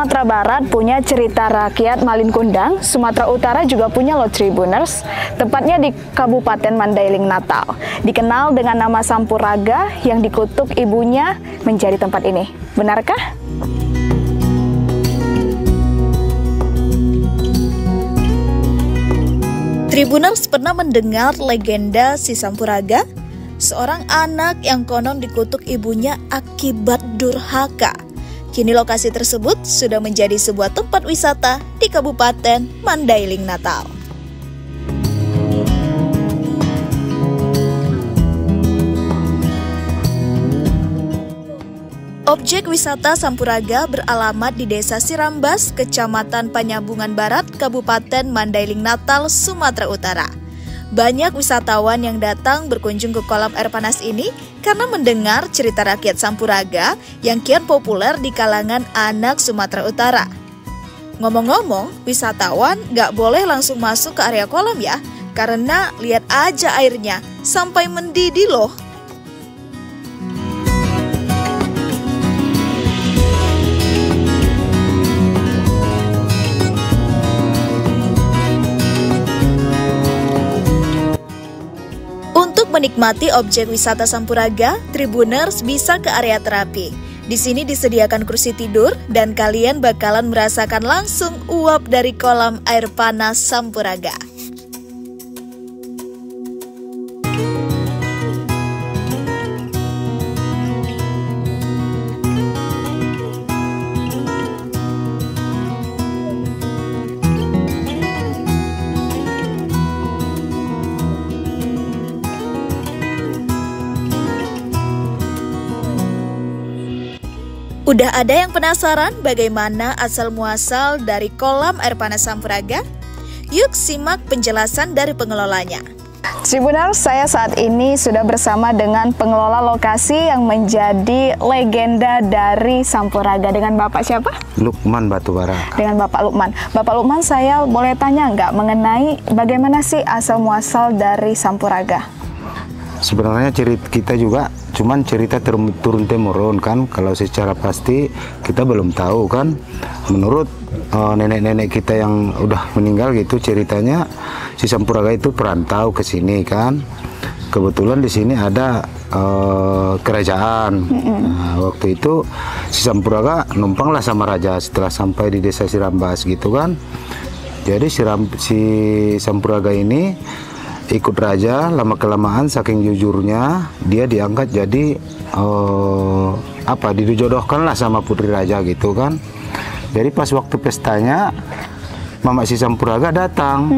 Sumatera Barat punya cerita rakyat Malin Kundang, Sumatera Utara juga punya loh Tribuners, tepatnya di Kabupaten Mandailing, Natal. Dikenal dengan nama Sampuraga yang dikutuk ibunya menjadi tempat ini. Benarkah? Tribuners pernah mendengar legenda si Sampuraga? Seorang anak yang konon dikutuk ibunya akibat durhaka. Kini lokasi tersebut sudah menjadi sebuah tempat wisata di Kabupaten Mandailing, Natal. Objek wisata Sampuraga beralamat di Desa Sirambas, Kecamatan Panyambungan Barat, Kabupaten Mandailing, Natal, Sumatera Utara. Banyak wisatawan yang datang berkunjung ke kolam air panas ini karena mendengar cerita rakyat Sampuraga yang kian populer di kalangan anak Sumatera Utara. Ngomong-ngomong, wisatawan gak boleh langsung masuk ke area kolam ya, karena lihat aja airnya sampai mendidih loh. Menikmati objek wisata Sampuraga, Tribuners bisa ke area terapi. Di sini disediakan kursi tidur dan kalian bakalan merasakan langsung uap dari kolam air panas Sampuraga. Udah ada yang penasaran bagaimana asal-muasal dari kolam air panas Sampuraga? Yuk simak penjelasan dari pengelolanya. Tribuners, saya saat ini sudah bersama dengan pengelola lokasi yang menjadi legenda dari Sampuraga. Dengan Bapak siapa? Lukman Batubara. Dengan Bapak Lukman. Bapak Lukman, saya boleh tanya nggak mengenai bagaimana sih asal-muasal dari Sampuraga? Sebenarnya cerita kita juga cuman cerita turun-temurun kan, kalau secara pasti kita belum tahu kan. Menurut nenek-nenek kita yang udah meninggal gitu, ceritanya si Sampuraga itu perantau ke sini kan. Kebetulan di sini ada kerajaan. Nah, waktu itu si Sampuraga numpanglah sama raja setelah sampai di Desa Sirambas gitu kan. Jadi si Sampuraga ini ikut raja, lama-kelamaan saking jujurnya dia diangkat jadi dijodohkan lah sama putri raja gitu kan. Jadi pas waktu pestanya Mama si Sampuraga datang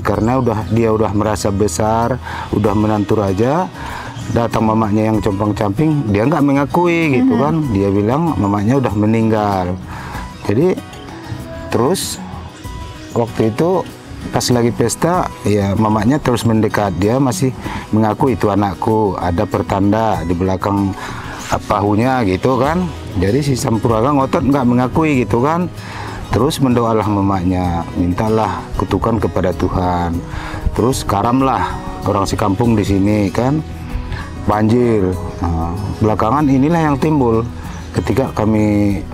karena dia udah merasa besar, udah menantu raja. Datang mamanya yang compang-camping, dia nggak mengakui gitu kan. Dia bilang mamanya udah meninggal. Jadi terus waktu itu pas lagi pesta, ya mamanya terus mendekat. Dia masih mengaku itu anakku, ada pertanda di belakang pahunya gitu kan. Jadi si Sampuraga ngotot nggak mengakui gitu kan. Terus mendoalah mamanya, mintalah kutukan kepada Tuhan. Terus karamlah orang si kampung di sini kan, banjir. Nah, belakangan inilah yang timbul. Ketika kami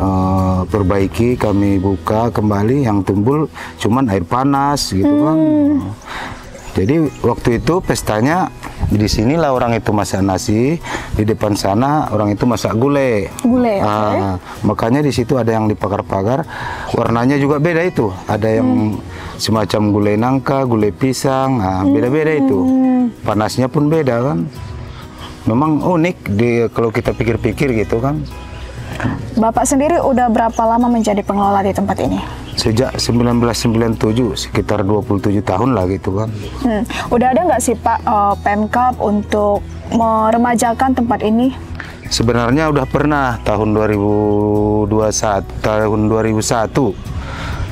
perbaiki, kami buka kembali, yang timbul cuman air panas gitu kan. Jadi waktu itu pestanya di sinilah orang itu masak nasi, di depan sana orang itu masak gulai. Makanya di situ ada yang dipakar-pakar, warnanya juga beda itu. Ada yang semacam gulai nangka, gulai pisang, beda-beda itu. Panasnya pun beda kan. Memang unik kalau kita pikir-pikir gitu kan. Bapak sendiri udah berapa lama menjadi pengelola di tempat ini? Sejak 1997, sekitar 27 tahun lah gitu kan. Udah ada nggak sih Pak Pemkab untuk meremajakan tempat ini? Sebenarnya udah pernah tahun 2001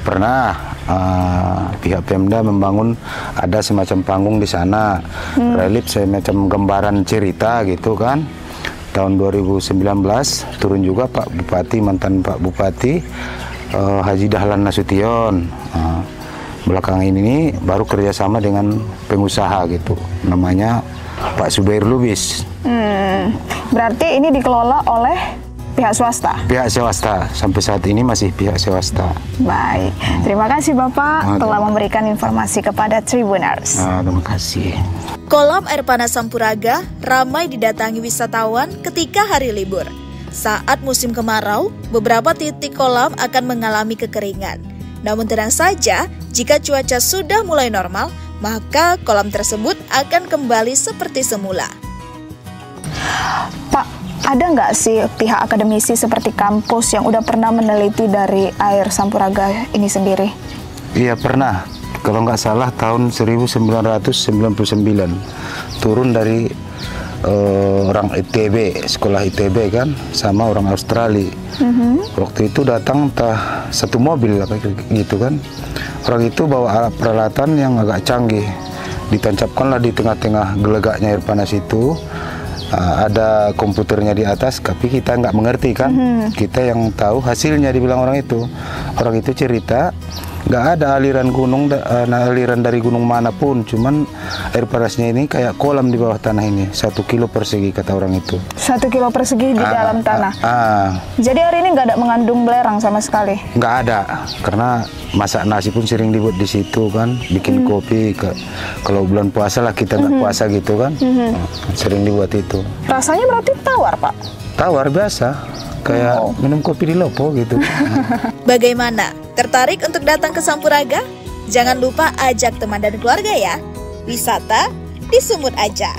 pernah pihak Pemda membangun ada semacam panggung di sana, relief semacam gambaran cerita gitu kan. Tahun 2019 turun juga Pak Bupati, mantan Pak Bupati Haji Dahlan Nasution. Belakangan ini baru kerjasama dengan pengusaha gitu, namanya Pak Subair Lubis. Berarti ini dikelola oleh pihak swasta? Pihak swasta, sampai saat ini masih pihak swasta. Baik, terima kasih Bapak telah memberikan informasi kepada Tribuners. Terima kasih. Kolam air panas Sampuraga ramai didatangi wisatawan ketika hari libur. Saat musim kemarau, beberapa titik kolam akan mengalami kekeringan. Namun tenang saja, jika cuaca sudah mulai normal, maka kolam tersebut akan kembali seperti semula. Pak, ada nggak sih pihak akademisi seperti kampus yang udah pernah meneliti dari air Sampuraga ini sendiri? Iya pernah, kalau nggak salah tahun 1999 turun dari orang ITB, sekolah ITB kan, sama orang Australia. Waktu itu datang entah satu mobil apa gitu kan. Orang itu bawa alat peralatan yang agak canggih, ditancapkanlah di tengah-tengah gelegaknya air panas itu. Ada komputernya di atas, tapi kita nggak mengerti kan. Kita yang tahu hasilnya, dibilang orang itu cerita nggak ada aliran gunung, aliran dari gunung manapun, cuman air panasnya ini kayak kolam di bawah tanah ini, 1 kilo persegi kata orang itu. 1 kilo persegi di dalam tanah. Jadi air ini nggak ada mengandung belerang sama sekali? Nggak ada, karena masak nasi pun sering dibuat di situ kan, bikin kopi. Kalau bulan puasa lah, kita nggak puasa gitu kan, sering dibuat itu. Rasanya berarti tawar, Pak? Tawar biasa, kayak minum kopi di Lopo gitu. Bagaimana? Tertarik untuk datang ke Sampuraga? Jangan lupa ajak teman dan keluarga ya. Wisata di Sumut aja.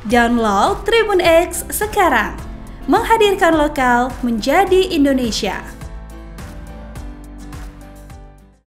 Download Tribun X sekarang. Menghadirkan lokal menjadi Indonesia.